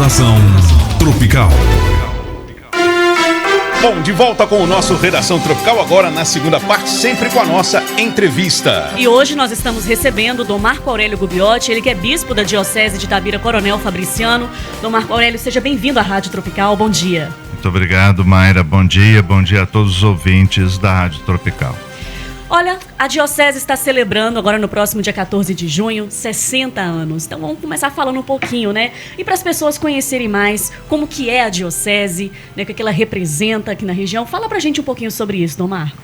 Redação Tropical. Bom, de volta com o nosso Redação Tropical, agora na segunda parte, sempre com a nossa entrevista. E hoje nós estamos recebendo Dom Marco Aurélio Gubbiotti, ele que é bispo da Diocese de Itabira, Coronel Fabriciano. Dom Marco Aurélio, seja bem-vindo à Rádio Tropical, bom dia. Muito obrigado, Mayra, bom dia a todos os ouvintes da Rádio Tropical. Olha, a Diocese está celebrando agora no próximo dia 14 de junho, 60 anos. Então vamos começar falando um pouquinho, né? E para as pessoas conhecerem mais como que é a Diocese, né? O que ela representa aqui na região. Fala pra gente um pouquinho sobre isso, Dom Marco.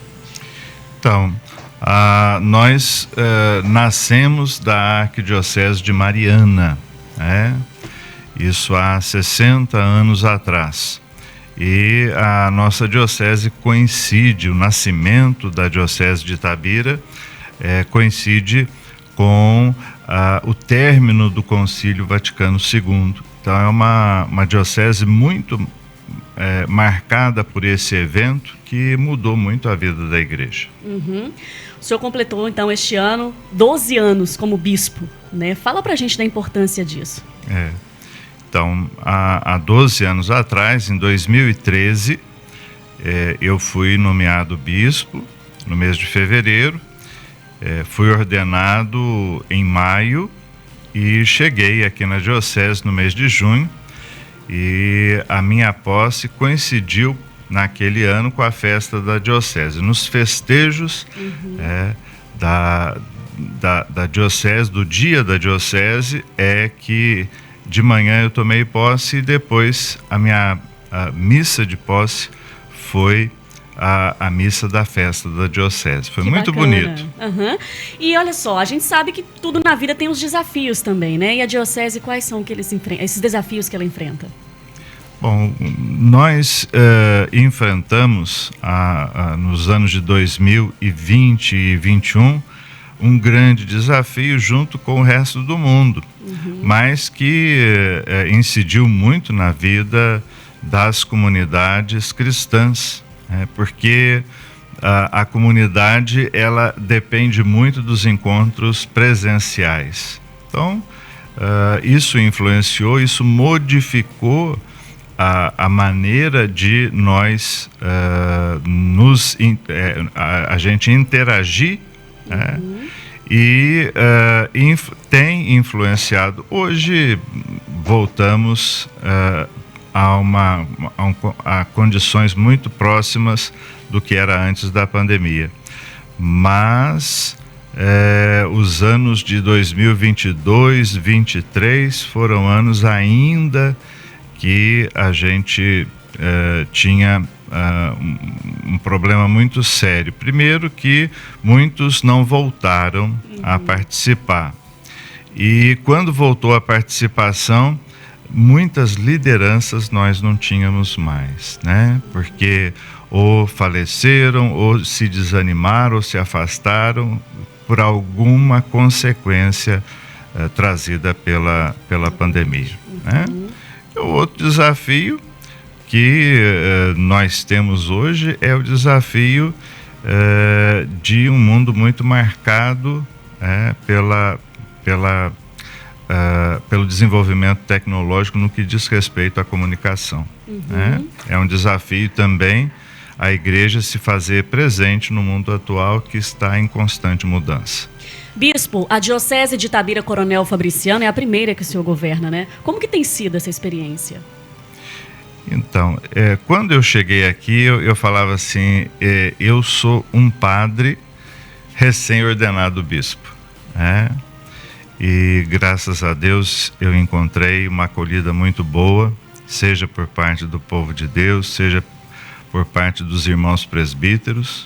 Então, nós nascemos da Arquidiocese de Mariana, né? Isso há 60 anos atrás. E a nossa diocese coincide, o nascimento da Diocese de Itabira coincide com o término do Concílio Vaticano II. Então é uma diocese muito marcada por esse evento que mudou muito a vida da igreja. Uhum. O senhor completou então este ano 12 anos como bispo, né? Fala pra gente da importância disso. Então, há 12 anos atrás, em 2013, eu fui nomeado bispo no mês de fevereiro, fui ordenado em maio e cheguei aqui na Diocese no mês de junho, e a minha posse coincidiu naquele ano com a festa da Diocese. Nos festejos da Diocese, do dia da Diocese, que de manhã eu tomei posse e depois a missa de posse foi a missa da festa da Diocese. Foi muito bonito. Uhum. E olha só, a gente sabe que tudo na vida tem os desafios também, né? E a Diocese, quais são esses desafios que ela enfrenta? Bom, nós enfrentamos nos anos de 2020 e 2021 um grande desafio junto com o resto do mundo, mas que incidiu muito na vida das comunidades cristãs, porque a comunidade ela depende muito dos encontros presenciais. Então, isso influenciou, isso modificou a maneira de nós a gente interagir, e tem influenciado. Hoje voltamos a condições muito próximas do que era antes da pandemia, mas os anos de 2022, 2023 foram anos ainda que a gente tinha um problema muito sério. Primeiro que muitos não voltaram a participar. E quando voltou a participação, muitas lideranças nós não tínhamos mais, né? Porque ou faleceram, ou se desanimaram, ou se afastaram por alguma consequência trazida pela pandemia, né? O outro desafio que nós temos hoje é o desafio de um mundo muito marcado pelo desenvolvimento tecnológico no que diz respeito à comunicação. É um desafio também a igreja se fazer presente no mundo atual que está em constante mudança. Bispo, a Diocese de Itabira, Coronel Fabriciano é a primeira que o senhor governa, né? Como que tem sido essa experiência? Então, quando eu cheguei aqui, eu falava assim, eu sou um padre recém-ordenado bispo, e graças a Deus eu encontrei uma acolhida muito boa, seja por parte do povo de Deus, seja por parte dos irmãos presbíteros.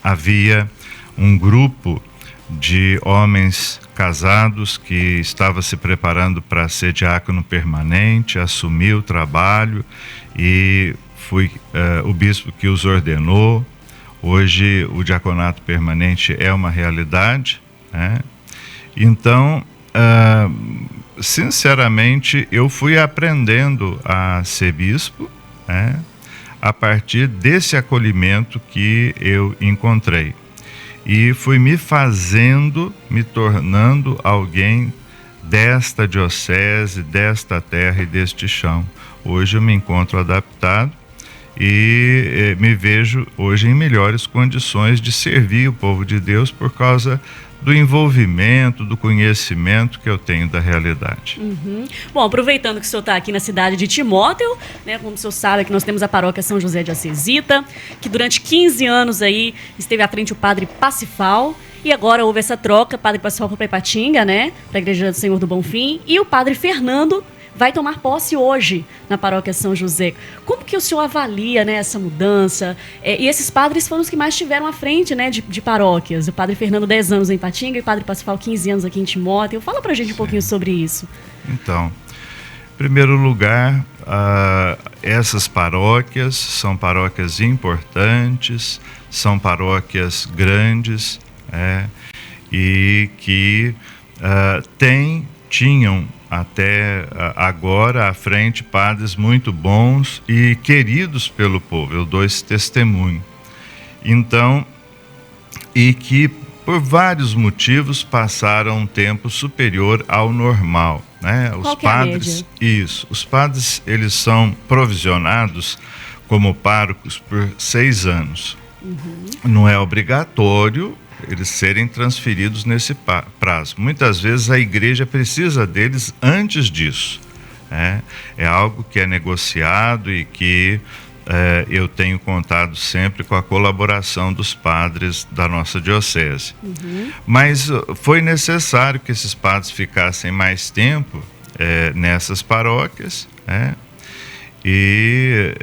Havia um grupo de homens casados que estava se preparando para ser diácono permanente, assumir o trabalho, e fui o bispo que os ordenou. Hoje o diaconato permanente é uma realidade, Então, sinceramente, eu fui aprendendo a ser bispo, a partir desse acolhimento que eu encontrei. E fui me tornando alguém desta diocese, desta terra e deste chão. Hoje eu me encontro adaptado e me vejo hoje em melhores condições de servir o povo de Deus por causa do envolvimento, do conhecimento que eu tenho da realidade. Bom, aproveitando que o senhor está aqui na cidade de Timóteo, né, como o senhor sabe, que nós temos a paróquia São José de Acesita, que durante 15 anos aí esteve à frente o padre Pacifal, e agora houve essa troca, o padre Pacifal foi para Ipatinga, né, para a Igreja do Senhor do Bonfim, e o padre Fernando vai tomar posse hoje na paróquia São José. Como que o senhor avalia, né, essa mudança? E esses padres foram os que mais estiveram à frente, né, de paróquias. O padre Fernando, 10 anos em Ipatinga, e o padre Pacifal, 15 anos aqui em Timóteo. Fala pra gente um pouquinho sobre isso. Então, em primeiro lugar, essas paróquias são paróquias importantes, são paróquias grandes, e que tinham até agora à frente padres muito bons e queridos pelo povo. Eu dou esse testemunho. Então, e que por vários motivos passaram um tempo superior ao normal, né? Os padres, os padres, eles são provisionados como párocos por 6 anos. Não é obrigatório eles serem transferidos nesse prazo. Muitas vezes a igreja precisa deles antes disso. É algo que é negociado e que eu tenho contado sempre com a colaboração dos padres da nossa diocese. Mas foi necessário que esses padres ficassem mais tempo nessas paróquias, e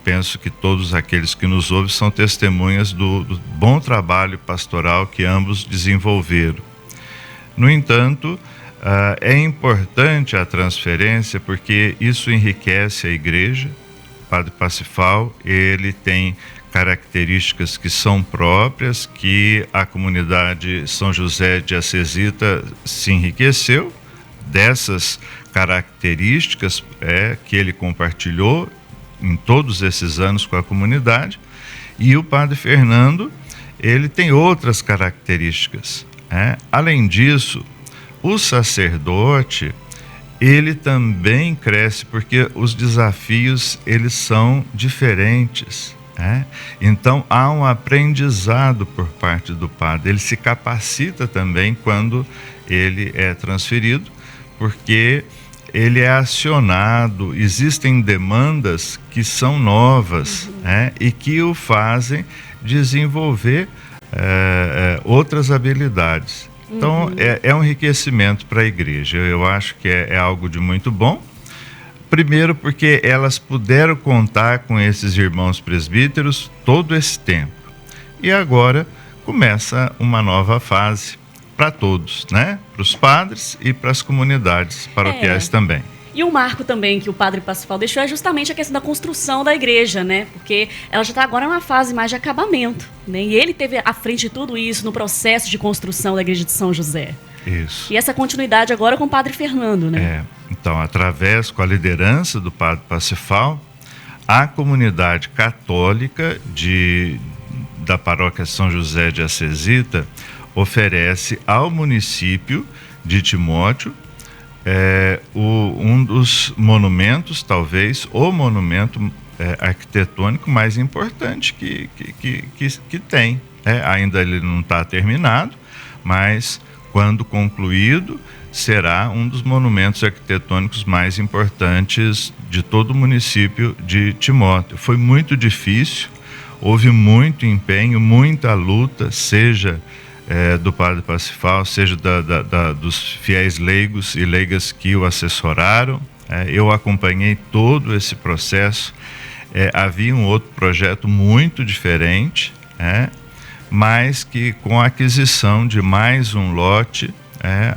penso que todos aqueles que nos ouvem são testemunhas do bom trabalho pastoral que ambos desenvolveram. No entanto, é importante a transferência porque isso enriquece a igreja. O padre Pacifal, ele tem características que são próprias, que a comunidade São José de Acesita se enriqueceu dessas características que ele compartilhou em todos esses anos com a comunidade. E o padre Fernando, ele tem outras características. Além disso, o sacerdote, ele também cresce porque os desafios, eles são diferentes. Então, há um aprendizado por parte do padre. Ele se capacita também quando ele é transferido, porque ele é acionado, existem demandas que são novas, e que o fazem desenvolver outras habilidades. Então, é um enriquecimento para a igreja. Eu acho que é algo de muito bom. Primeiro porque elas puderam contar com esses irmãos presbíteros todo esse tempo. E agora começa uma nova fase para todos, né? Para os padres e para as comunidades paroquiais também. E um marco também que o padre Pacifal deixou é justamente a questão da construção da igreja, né? Porque ela já está agora numa fase mais de acabamento, né? E ele teve à frente de tudo isso no processo de construção da igreja de São José. Isso. E essa continuidade agora com o padre Fernando, né? Então, com a liderança do padre Pacifal, a comunidade católica da paróquia São José de Acesita oferece ao município de Timóteo um dos monumentos, talvez o monumento arquitetônico mais importante que tem. Ainda ele não está terminado, mas quando concluído, será um dos monumentos arquitetônicos mais importantes de todo o município de Timóteo. Foi muito difícil, houve muito empenho, muita luta, seja do padre Pacifal, seja dos fiéis leigos e leigas que o assessoraram. Eu acompanhei todo esse processo. Havia um outro projeto muito diferente, mas que com a aquisição de mais um lote,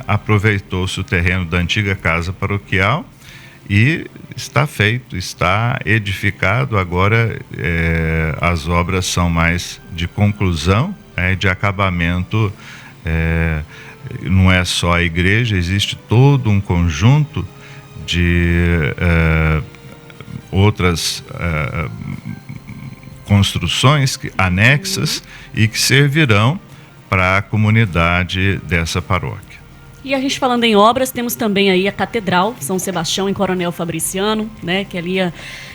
aproveitou-se o terreno da antiga casa paroquial e está feito, está edificado. Agora as obras são mais de conclusão, de acabamento. Não é só a igreja, existe todo um conjunto de outras construções anexas e que servirão para a comunidade dessa paróquia. E a gente falando em obras, temos também aí a Catedral São Sebastião em Coronel Fabriciano, né, que ali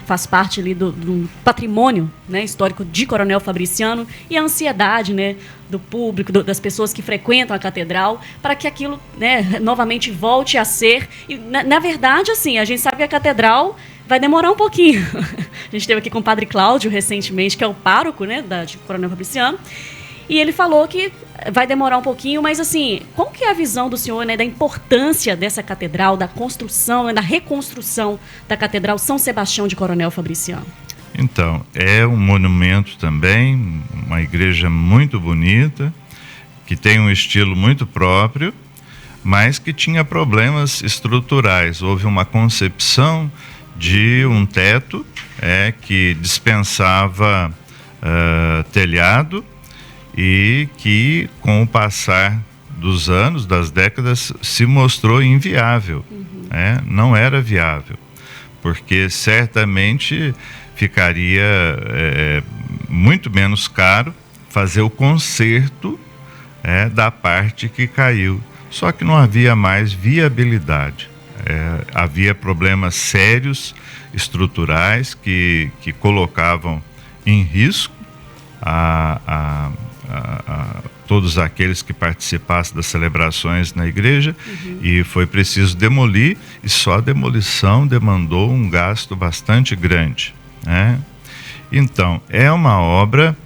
faz parte ali do patrimônio, né, histórico de Coronel Fabriciano, e a ansiedade, né, do público, das pessoas que frequentam a catedral, para que aquilo, né, novamente volte a ser. E, na verdade, assim, a gente sabe que a catedral vai demorar um pouquinho. A gente esteve aqui com o Padre Cláudio recentemente, que é o pároco, né, de Coronel Fabriciano, e ele falou que vai demorar um pouquinho, mas assim, qual que é a visão do senhor, né, da importância dessa catedral, da construção, né, da reconstrução da Catedral São Sebastião de Coronel Fabriciano? Então, é um monumento também, uma igreja muito bonita, que tem um estilo muito próprio, mas que tinha problemas estruturais. Houve uma concepção de um teto que dispensava telhado, e que, com o passar dos anos, das décadas, se mostrou inviável. Não era viável, porque certamente ficaria muito menos caro fazer o conserto da parte que caiu. Só que não havia mais viabilidade. Havia problemas sérios, estruturais, que colocavam em risco a todos aqueles que participassem das celebrações na igreja, e foi preciso demolir, e só a demolição demandou um gasto bastante grande, né? Então, é uma obra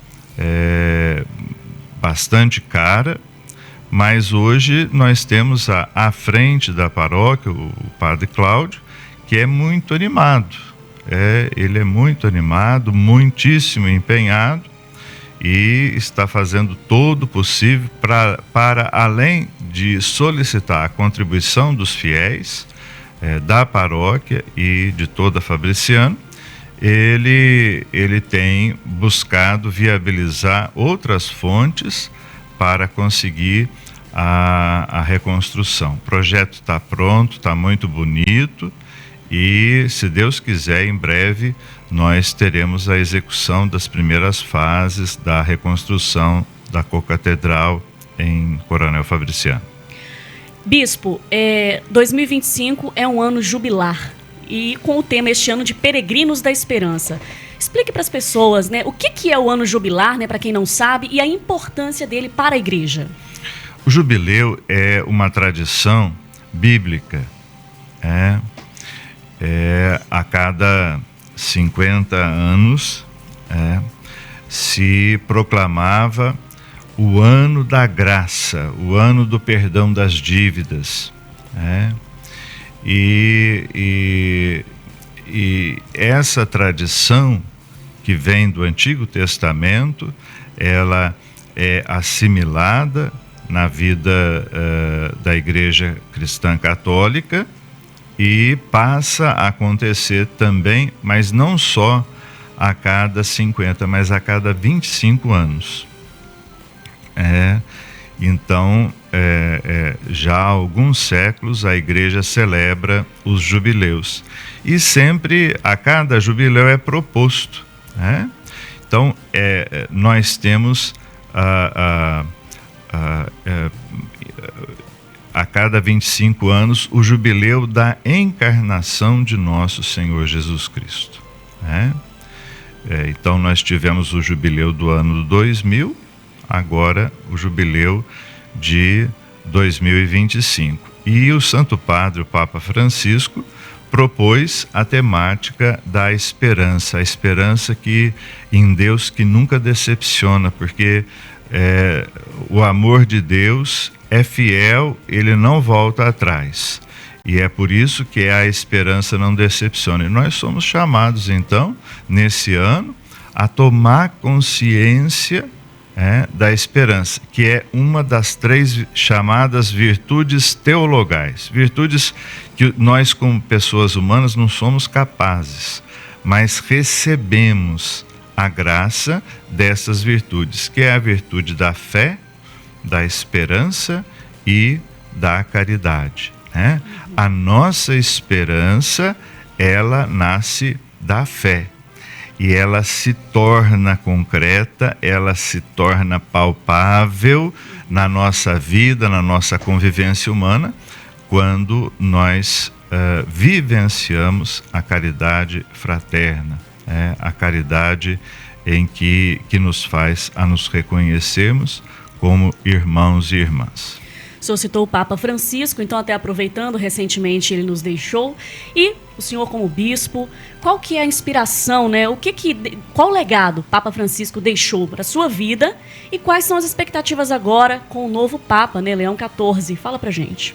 bastante cara, mas hoje nós temos à frente da paróquia o Padre Cláudio, que é muito animado, ele é muito animado, muitíssimo empenhado, e está fazendo todo o possível para além de solicitar a contribuição dos fiéis, da paróquia e de toda a Fabriciano, ele tem buscado viabilizar outras fontes para conseguir a reconstrução. O projeto está pronto, está muito bonito, e, se Deus quiser, em breve nós teremos a execução das primeiras fases da reconstrução da co-catedral em Coronel Fabriciano. Bispo, 2025 é um ano jubilar, e com o tema este ano de Peregrinos da Esperança. Explique para as pessoas, né, o que é o ano jubilar, né, para quem não sabe, e a importância dele para a igreja. O jubileu é uma tradição bíblica. A cada 50 anos se proclamava o ano da graça, o ano do perdão das dívidas. E essa tradição, que vem do Antigo Testamento, ela é assimilada na vida da Igreja Cristã Católica, e passa a acontecer também, mas não só a cada 50, mas a cada 25 anos. Então, já há alguns séculos a igreja celebra os jubileus. E sempre, a cada jubileu é proposto. Então, nós temos a cada 25 anos, o jubileu da encarnação de nosso Senhor Jesus Cristo. Então, nós tivemos o jubileu do ano 2000, agora o jubileu de 2025. E o Santo Padre, o Papa Francisco, propôs a temática da esperança, a esperança em Deus que nunca decepciona, porque o amor de Deus é fiel, ele não volta atrás. E é por isso que a esperança não decepciona. E nós somos chamados, então, nesse ano, a tomar consciência da esperança, que é uma das 3 chamadas virtudes teologais. Virtudes que nós, como pessoas humanas, não somos capazes, mas recebemos a graça dessas virtudes, que é a virtude da fé, da esperança e da caridade. A nossa esperança, ela nasce da fé, e ela se torna concreta, ela se torna palpável na nossa vida, na nossa convivência humana, quando nós vivenciamos a caridade fraterna, a caridade em que nos faz a nos reconhecermos como irmãos e irmãs. O senhor citou o Papa Francisco, então até aproveitando, recentemente ele nos deixou. E o senhor como bispo, qual que é a inspiração, né? Qual legado o Papa Francisco deixou para a sua vida e quais são as expectativas agora com o novo Papa, né, Leão XIV? Fala pra gente.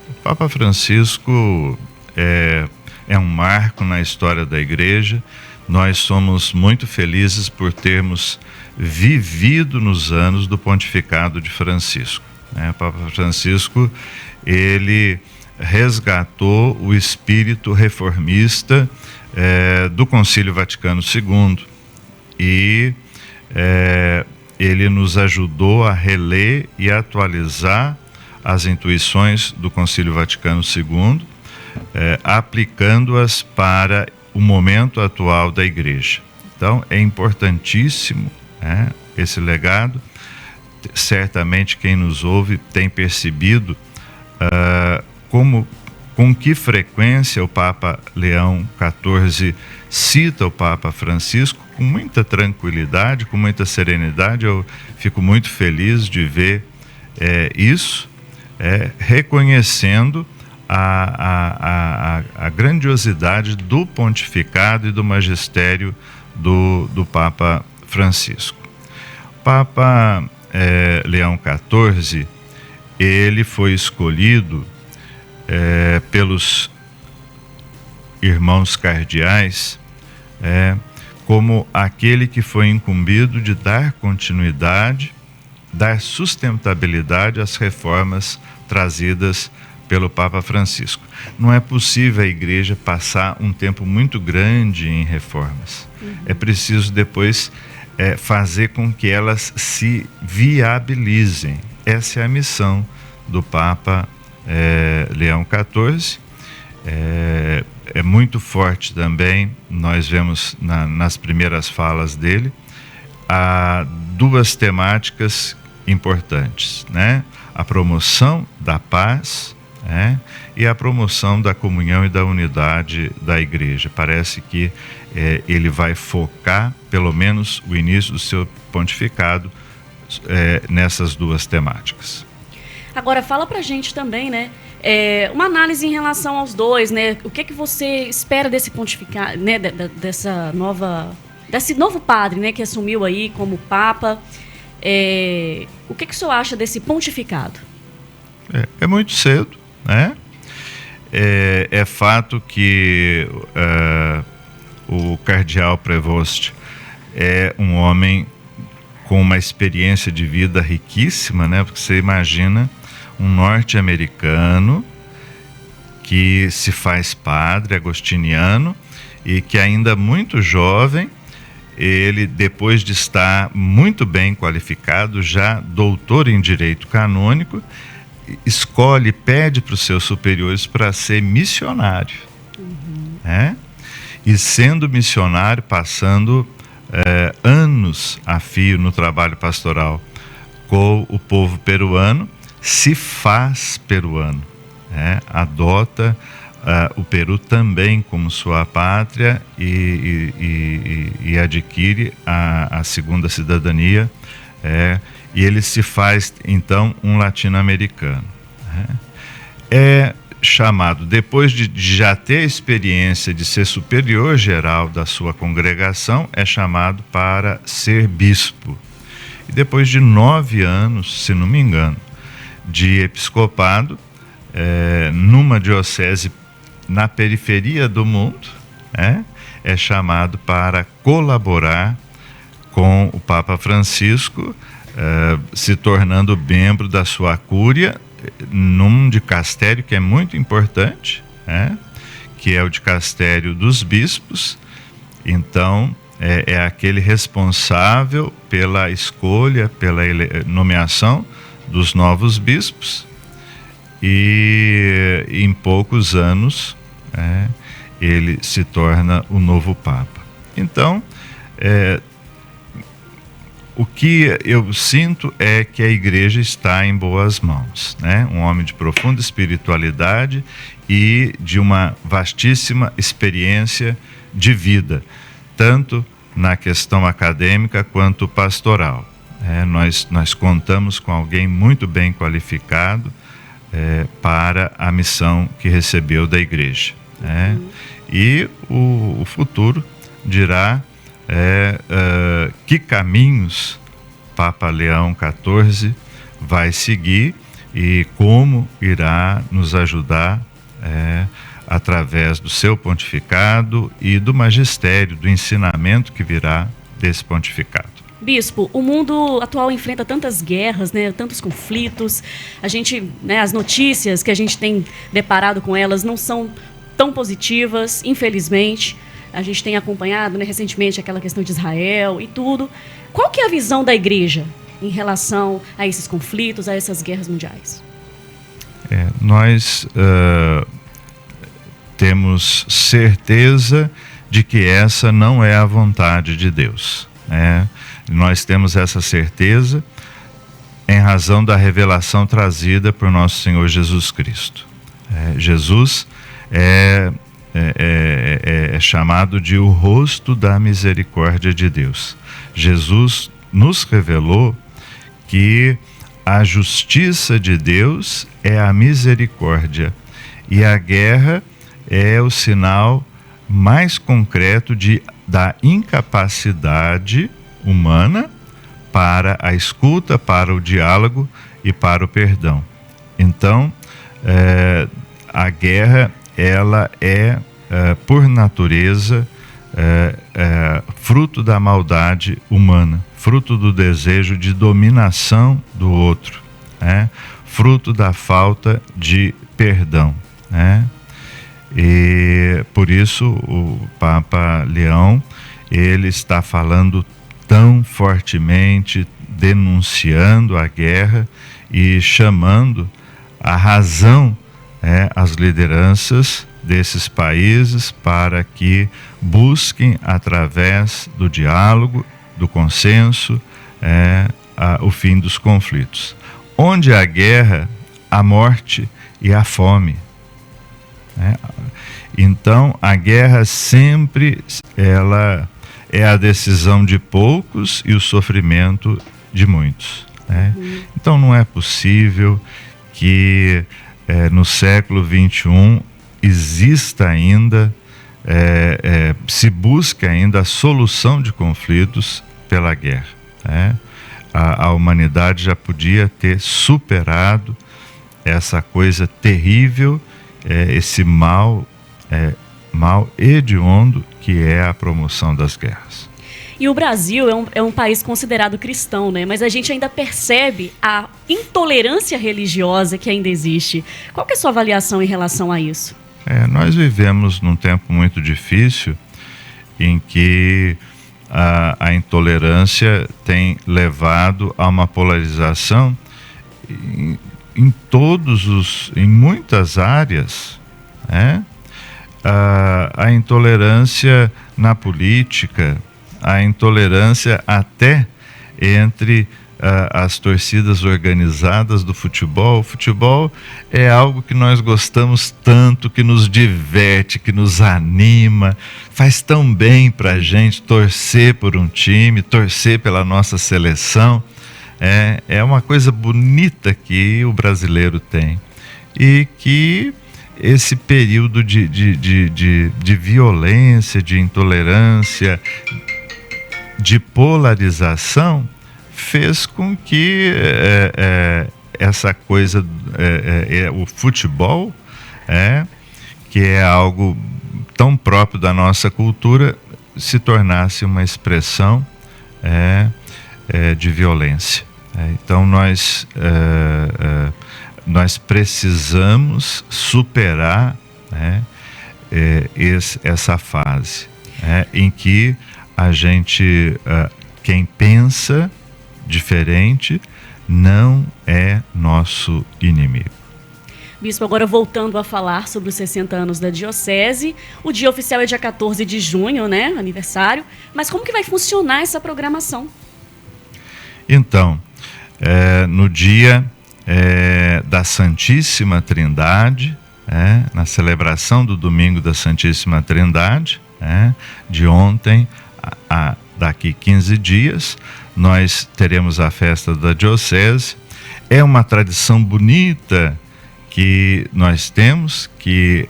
O Papa Francisco é um marco na história da Igreja. Nós somos muito felizes por termos vivido nos anos do pontificado de Francisco. O Papa Francisco, ele resgatou o espírito reformista do Concílio Vaticano II e ele nos ajudou a reler e atualizar as intuições do Concílio Vaticano II, aplicando-as para o momento atual da Igreja. Então, é importantíssimo esse legado. Certamente quem nos ouve tem percebido com que frequência o Papa Leão XIV cita o Papa Francisco com muita tranquilidade, com muita serenidade. Eu fico muito feliz de ver isso, reconhecendo a grandiosidade do pontificado e do magistério do Papa Francisco. O Papa Leão XIV, ele foi escolhido pelos irmãos cardeais como aquele que foi incumbido de dar continuidade, dar sustentabilidade às reformas trazidas pelo Papa Francisco. Não é possível a Igreja passar um tempo muito grande em reformas. É preciso depois fazer com que elas se viabilizem. Essa é a missão do Papa Leão XIV. É muito forte também, nós vemos nas primeiras falas dele, há duas temáticas importantes, né? A promoção da paz e a promoção da comunhão e da unidade da Igreja. Parece que ele vai focar, pelo menos o início do seu pontificado, nessas duas temáticas. Agora fala pra gente também, né? Uma análise em relação aos dois, né? O que você espera desse pontificado, né? Desse novo padre, né? Que assumiu aí como Papa. O que o senhor acha desse pontificado? É muito cedo, né? É fato que o cardeal Prevost é um homem com uma experiência de vida riquíssima, né? Porque você imagina um norte-americano que se faz padre agostiniano e que ainda muito jovem, ele, depois de estar muito bem qualificado, já doutor em direito canônico, pede para os seus superiores para ser missionário. E sendo missionário, passando anos a fio no trabalho pastoral com o povo peruano, se faz peruano, adota o Peru também como sua pátria e adquire a segunda cidadania, e ele se faz então um latino-americano. É chamado, depois de já ter a experiência de ser superior geral da sua congregação, é chamado para ser bispo. E depois de 9 anos, se não me engano, de episcopado, numa diocese na periferia do mundo, é chamado para colaborar com o Papa Francisco, se tornando membro da sua cúria, num dicastério que é muito importante, que é o dicastério dos bispos. Então, é aquele responsável pela escolha, pela nomeação dos novos bispos, e em poucos anos ele se torna o novo Papa. Então, o que eu sinto é que a igreja está em boas mãos, né? Um homem de profunda espiritualidade e de uma vastíssima experiência de vida, tanto na questão acadêmica quanto pastoral. Nós contamos com alguém muito bem qualificado para a missão que recebeu da igreja. E o futuro dirá que caminhos Papa Leão XIV vai seguir e como irá nos ajudar através do seu pontificado e do magistério, do ensinamento que virá desse pontificado. Bispo, o mundo atual enfrenta tantas guerras, né, tantos conflitos. A gente, né, as notícias que a gente tem deparado com elas não são tão positivas, infelizmente. A gente tem acompanhado, né, recentemente aquela questão de Israel e tudo. Qual que é a visão da igreja em relação a esses conflitos, a essas guerras mundiais? Nós temos certeza de que essa não é a vontade de Deus. Nós temos essa certeza em razão da revelação trazida por nosso Senhor Jesus Cristo. Jesus é chamado de o rosto da misericórdia de Deus. Jesus nos revelou que a justiça de Deus é a misericórdia e a guerra é o sinal mais concreto da incapacidade humana para a escuta, para o diálogo e para o perdão. Então, a guerra ela é, por natureza, fruto da maldade humana, fruto do desejo de dominação do outro, fruto da falta de perdão. E por isso o Papa Leão, ele está falando tão fortemente, denunciando a guerra e chamando a razão as lideranças desses países para que busquem, através do diálogo, do consenso, o fim dos conflitos. Onde há guerra, há morte e há fome. Então, a guerra sempre ela é a decisão de poucos e o sofrimento de muitos. Então, não é possível que no século XXI exista ainda, se busque ainda a solução de conflitos pela guerra. A humanidade já podia ter superado essa coisa terrível, esse mal hediondo que é a promoção das guerras. E o Brasil é um país considerado cristão, né? Mas a gente ainda percebe a intolerância religiosa que ainda existe. Qual que é a sua avaliação em relação a isso? Nós vivemos num tempo muito difícil em que a intolerância tem levado a uma polarização em muitas áreas, a intolerância na política, a intolerância até entre as torcidas organizadas do futebol. O futebol é algo que nós gostamos tanto, que nos diverte, que nos anima, faz tão bem para a gente torcer por um time, torcer pela nossa seleção. É uma coisa bonita que o brasileiro tem e que esse período de violência, de intolerância, de polarização fez com que essa coisa, o futebol, que é algo tão próprio da nossa cultura, se tornasse uma expressão de violência. Então nós precisamos superar essa fase em que a gente, quem pensa diferente, não é nosso inimigo. Bispo, agora voltando a falar sobre os 60 anos da Diocese, o dia oficial é dia 14 de junho, né, aniversário, mas como que vai funcionar essa programação? Então, no dia da Santíssima Trindade, na celebração do domingo da Santíssima Trindade, de ontem daqui 15 dias, nós teremos a festa da Diocese. É uma tradição bonita que nós temos, que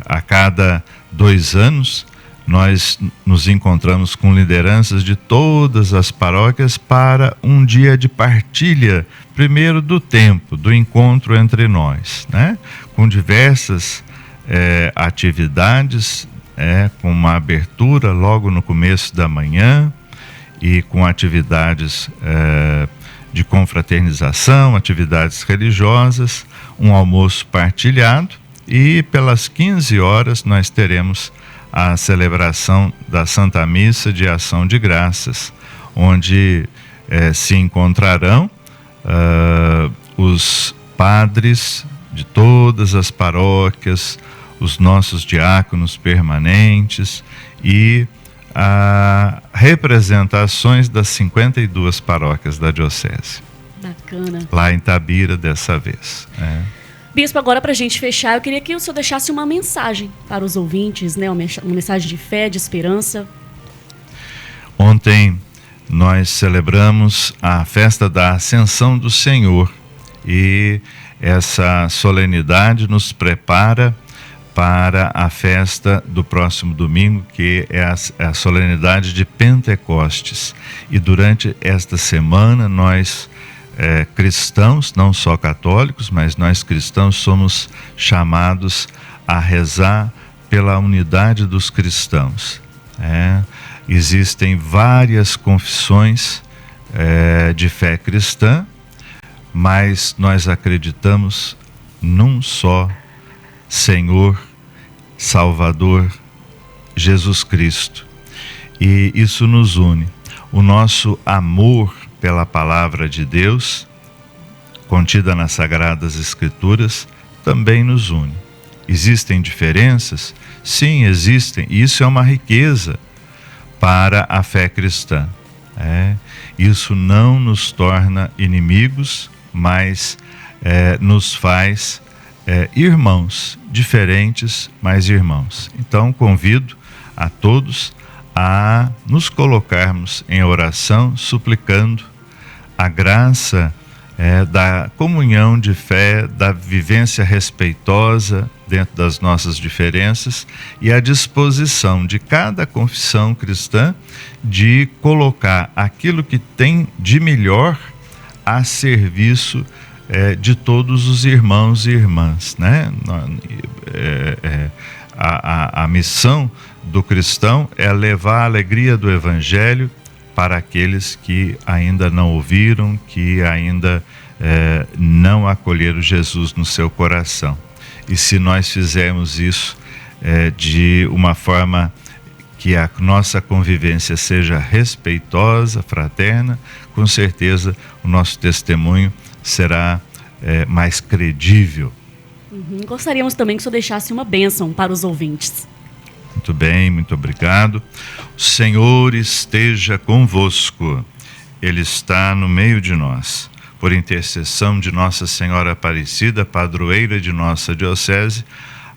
a cada 2 anos nós nos encontramos com lideranças de todas as paróquias para um dia de partilha, primeiro do tempo, do encontro entre nós, né? Com diversas atividades, com uma abertura logo no começo da manhã e com atividades de confraternização, atividades religiosas, um almoço partilhado, e pelas 15 horas nós teremos a celebração da Santa Missa de Ação de Graças, onde se encontrarão os padres de todas as paróquias, os nossos diáconos permanentes e representações das 52 paróquias da Diocese. Bacana. Lá em Tabira, dessa vez. Bispo, agora para a gente fechar, eu queria que o senhor deixasse uma mensagem para os ouvintes, né? Uma mensagem de fé, de esperança. Ontem nós celebramos a festa da Ascensão do Senhor e essa solenidade nos prepara para a festa do próximo domingo, que é a solenidade de Pentecostes. E durante esta semana nós cristãos, não só católicos, mas nós cristãos somos chamados a rezar pela unidade dos cristãos. Existem várias confissões de fé cristã, mas nós acreditamos num só Senhor, Salvador, Jesus Cristo. E isso nos une. O nosso amor pela palavra de Deus, contida nas Sagradas Escrituras, também nos une. Existem diferenças? Sim, existem. E isso é uma riqueza para a fé cristã. Isso não nos torna inimigos, mas nos faz irmãos, diferentes, mas irmãos. Então, convido a todos a nos colocarmos em oração, suplicando a graça da comunhão de fé, da vivência respeitosa dentro das nossas diferenças e a disposição de cada confissão cristã de colocar aquilo que tem de melhor a serviço de todos os irmãos e irmãs, né? A missão do cristão é levar a alegria do Evangelho para aqueles que ainda não ouviram, que ainda não acolheram Jesus no seu coração. E se nós fizermos isso de uma forma que a nossa convivência seja respeitosa, fraterna, com certeza o nosso testemunho será mais credível. Gostaríamos também que o senhor deixasse uma bênção para os ouvintes. Muito bem, muito obrigado. O Senhor esteja convosco. Ele está no meio de nós. Por intercessão de Nossa Senhora Aparecida, padroeira de nossa diocese,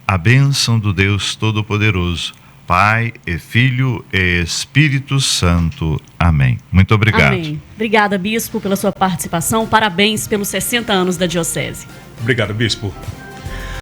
a bênção do Deus Todo-Poderoso, Pai e Filho e Espírito Santo. Amém. Muito obrigado. Amém. Obrigada, Bispo, pela sua participação. Parabéns pelos 60 anos da Diocese. Obrigado, Bispo.